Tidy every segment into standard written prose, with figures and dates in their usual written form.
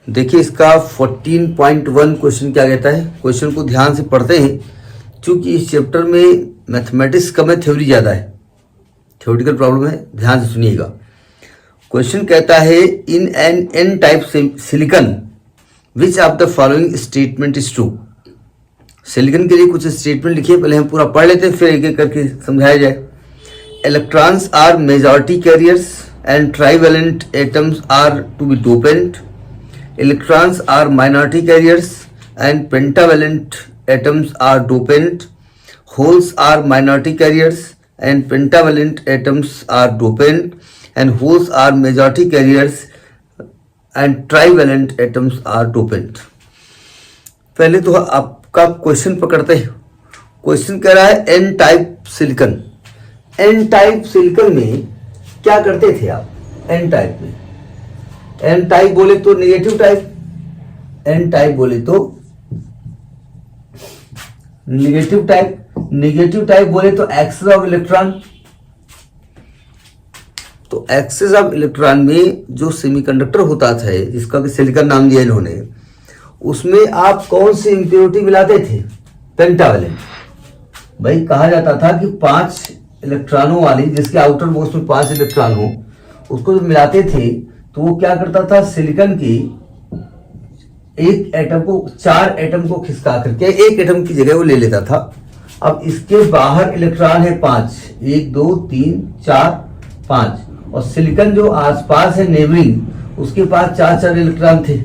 देखिए इसका 14.1 क्वेश्चन क्या कहता है। क्वेश्चन को ध्यान से पढ़ते हैं, क्योंकि इस चैप्टर में मैथमेटिक्स कम है, थ्योरी ज़्यादा है, थ्योरेटिकल प्रॉब्लम है। ध्यान से सुनिएगा। क्वेश्चन कहता है in n n type silicon which of the following statement is true. Silicon के लिए कुछ स्टेटमेंट लिखिए, पहले हम पूरा पढ़ लेते हैं फिर एक एक करके समझाया जाए। Electrons are majority carriers and trivalent atoms are to be dopant. Electrons are minority carriers and pentavalent atoms are dopant. Holes are minority carriers and pentavalent atoms are dopant. And holes are majority carriers and trivalent atoms are dopant. पहले तो आपका question पकड़ते हैं। Question कह रहा है n type silicon. N type silicon में क्या करते थे आप? एन टाइप में एन टाइप बोले तो नेगेटिव टाइप, एन टाइप बोले तो नेगेटिव टाइप, नेगेटिव टाइप बोले तो एक्सेस ऑफ इलेक्ट्रॉन। तो एक्सेस ऑफ इलेक्ट्रॉन में जो सेमीकंडक्टर होता था, जिसका कि सिलिकॉन नाम दिया इन्होंने, उसमें आप कौन सी इंप्योरिटी मिलाते थे? पेंटावेलेंट। भाई कहा जाता था कि 5 इलेक्ट्रॉनों वाली, जिसके आउटर मोस्ट में 5 इलेक्ट्रॉन हो, उसको जब मिलाते थे तो वो क्या करता था, सिलिकॉन की एक एटम को, 4 एटम को खिसका करके एक एटम की जगह वो ले लेता था। अब इसके बाहर इलेक्ट्रॉन है 5, 1 2 3 4 5, और सिलिकॉन जो आसपास है नेबरिंग, उसके पास 4 इलेक्ट्रॉन थे।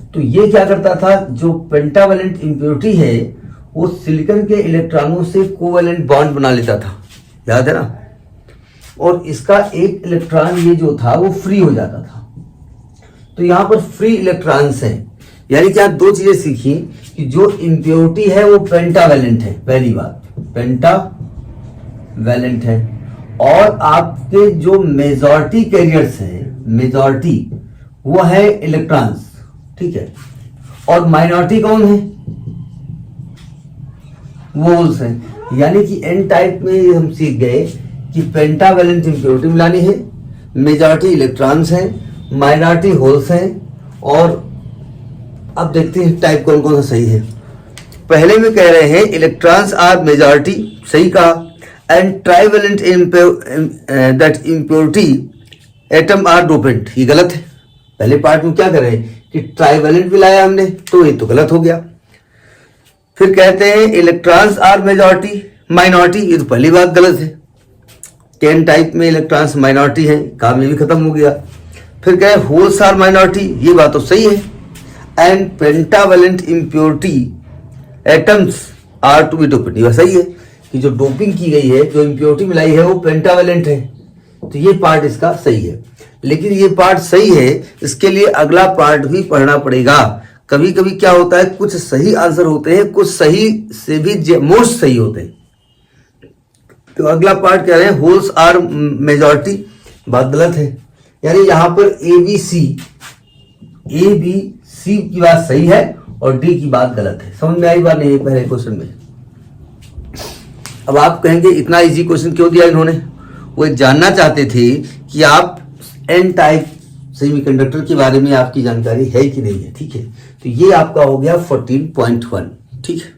तो ये क्या करता था, जो पेंटावेलेंट इंप्योरिटी है वो सिलिकॉन के इलेक्ट्रॉनों से कोवेलेंट बॉन्ड बना लेता था, याद है ना। और इसका एक इलेक्ट्रॉन ये जो था वो फ्री हो जाता था। तो यहां पर फ्री इलेक्ट्रॉन्स हैं, यानी कि आप 2 चीजें सीखी कि जो इंप्योरिटी है वो पेंटावेलेंट है, पहली बात पेंटावेलेंट है, और आपके जो मेजॉरिटी कैरियर्स हैं, मेजॉरिटी वो है इलेक्ट्रॉन्स, ठीक है, और माइनॉरिटी कौन है? वोल्स हैं। यानी कि एन टाइप में हम सीख गए कि पेंटावेलेंट इंप्योरिटी मिलानी है, मेजॉरिटी इलेक्ट्रॉन्स हैं, माइनॉरिटी होल्स हैं, और अब देखते हैं टाइप कौन कौन सा सही है। पहले में कह रहे हैं इलेक्ट्रॉन्स आर मेजॉरिटी, सही कहा, and trivalent that impurity atom are dopant, ये गलत है। पहले पार्ट में क्या कर रहे हैं कि ट्राइवेलेंट मिलाया हमने, तो ये तो गलत हो गया। फिर कहते हैं इलेक्ट्रॉन्स आर मेजॉरिटी माइनॉरिटी, ये तो पहली बात गलत है। 10 टाइप में इलेक्ट्रॉन्स माइनॉरिटी है, काम ये भी खत्म हो गया। फिर कहे होल्स आर माइनॉरिटी, ये बात तो सही है। And pentavalent impurity atoms are to be dopant, ये सही है कि जो डोपिंग की गई है, जो इंप्योरिटी मिलाई है वो पेंटावेलेंट है। तो ये पार्ट इसका सही है। लेकिन ये पार्ट सही है, इसके लिए अगला पार्ट भी पढ़ना पड़ेगा। कभी कभी क्या होता है, कुछ सही आंसर होते हैं, कुछ सही से भी मोस्ट सही होते हैं। तो अगला पार्ट कह रहे हैं होल्स आर मेजॉरिटी, बात गलत है। यानी यहां पर ए बी सी की बात सही है और डी की बात गलत है। समझ में आई बात नहीं? पहले क्वेश्चन में। अब आप कहेंगे इतना इजी क्वेश्चन क्यों दिया इन्होंने? वो जानना चाहते थे कि आप एन टाइप सेमीकंडक्टर के बारे में आपकी जानकारी है कि नहीं है, ठीक है। तो ये आपका हो गया 14.1, ठीक है।